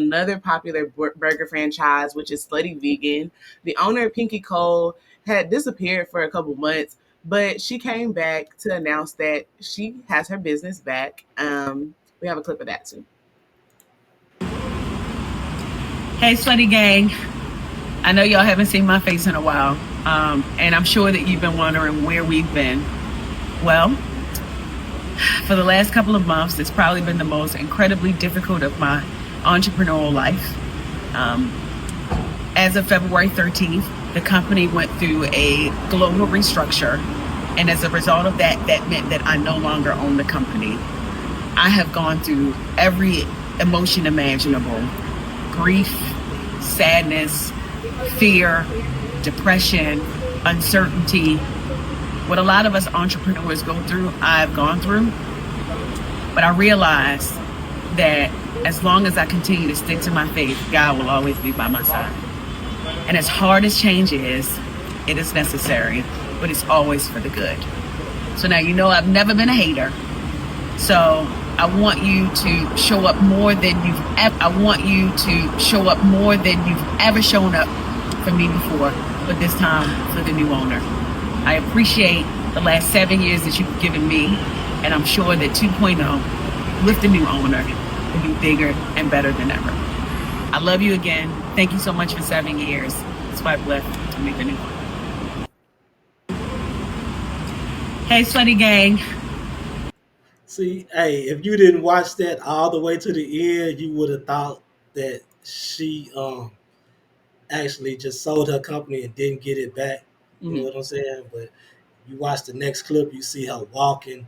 another popular burger franchise, which is Slutty Vegan. The owner, Pinky Cole, had disappeared for a couple months, but she came back to announce that she has her business back. We have a clip of that too. Hey, Slutty Gang. I know y'all haven't seen my face in a while, and I'm sure that you've been wondering where we've been. Well, for the last couple of months, it's probably been the most incredibly difficult of my entrepreneurial life. As of February 13th, the company went through a global restructure, and as a result of that, that meant that I no longer own the company. I have gone through every emotion imaginable: grief, sadness, fear, depression, uncertainty. What a lot of us entrepreneurs go through, I've gone through. But I realized that as long as I continue to stick to my faith, God will always be by my side. And as hard as change is, it is necessary, but it's always for the good. So now you know I've never been a hater. So I want you to show up more than you've ever shown up for me before, but this time for the new owner. I appreciate the last 7 years that you've given me, and I'm sure that 2.0 with the new owner will be bigger and better than ever. I love you again. Thank you so much for 7 years. Swipe left to meet the new owner. Hey, Slutty Gang. See, hey, if you didn't watch that all the way to the end, you would have thought that she actually just sold her company and didn't get it back. You know what I'm saying? But you watch the next clip, you see her walking,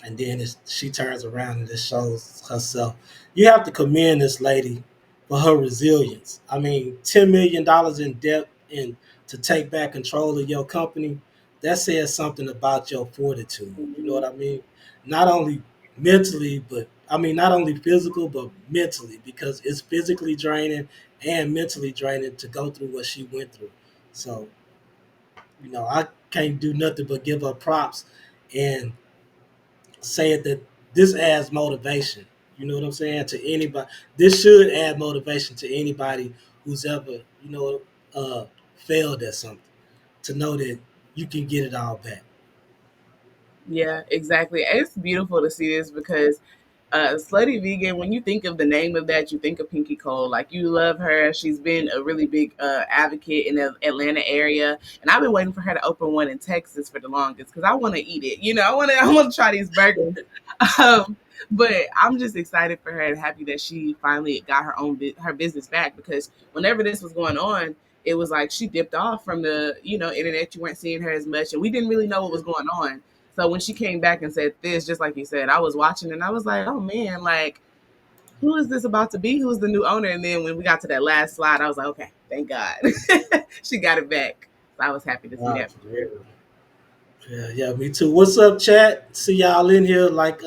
and then she turns around and just shows herself. You have to commend this lady for her resilience. I mean, $10 million in debt and to take back control of your company, that says something about your fortitude. You know what I mean? Not only mentally, but I mean, not only physical, but mentally, because it's physically draining and mentally draining to go through what she went through. So, I can't do nothing but give her props and say that this adds motivation. You know what I'm saying? To anybody, this should add motivation to anybody who's ever, uh, failed at something, to know that you can get it all back. Yeah, exactly. It's beautiful to see this because Slutty Vegan, when you think of the name of that, you think of Pinky Cole. Like, you love her. She's been a really big advocate in the Atlanta area. And I've been waiting for her to open one in Texas for the longest because I want to eat it. I want to try these burgers. Um, but I'm just excited for her and happy that she finally got her business back, because whenever this was going on, it was like she dipped off from the internet. You weren't seeing her as much, and we didn't really know what was going on. So when she came back and said this, just like you said, I was watching and I was like, oh man, like, who is this about to be? Who's the new owner? And then when we got to that last slide, I was like, okay, thank God. She got it back. So I was happy to see Wow, that. for real. Yeah, me too. What's up, chat? See y'all in here. Like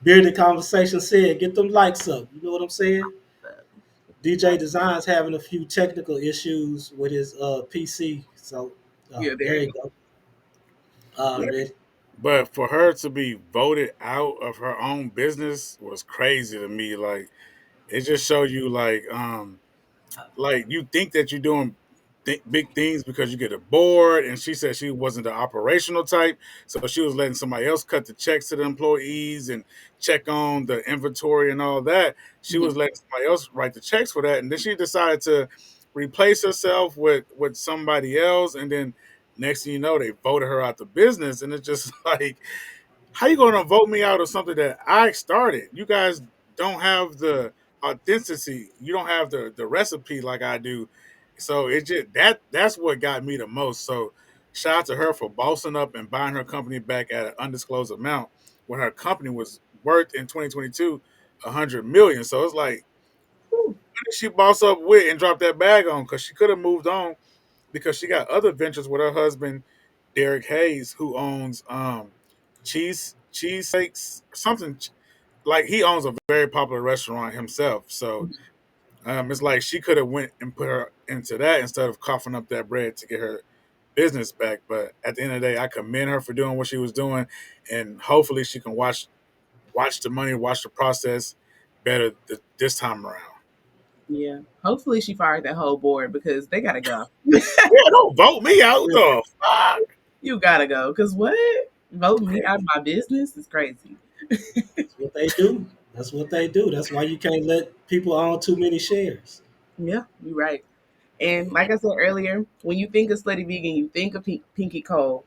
Bearded Conversation said, get them likes up. You know what I'm saying? DJ Design's having a few technical issues with his PC. So Yeah, there there you you go. go. Ready? But for her to be voted out of her own business was crazy to me. Like, it just showed you, like you think that you're doing big things because you get a board, and she said she wasn't the operational type, so she was letting somebody else cut the checks to the employees and check on the inventory and all that. She Mhm. was letting somebody else write the checks for that, and then she decided to replace herself with somebody else, and then next thing you know, they voted her out the business, and it's just like, how you gonna vote me out of something that I started? You guys don't have the authenticity. You don't have the recipe like I do. So it just that's what got me the most. So shout out to her for bossing up and buying her company back at an undisclosed amount when her company was worth in 2022 $100 million. So it's like, who did she boss up with and drop that bag on? Because she could have moved on, because she got other ventures with her husband Derek Hayes, who owns cheesesteaks, something like, he owns a very popular restaurant himself. So it's like she could have went and put her into that instead of coughing up that bread to get her business back. But at the end of the day, I commend her for doing what she was doing, and hopefully she can watch the money, watch the process better this time around. Yeah. Hopefully she fired that whole board because they gotta go. Yeah, don't vote me out Yeah, the fuck. You gotta go. Cause what? Voting me out of my business is crazy. that's what they do. That's what they do. That's why you can't let people own too many shares. Yeah, you're right. And like I said earlier, when you think of Slutty Vegan, you think of Pinky Cole.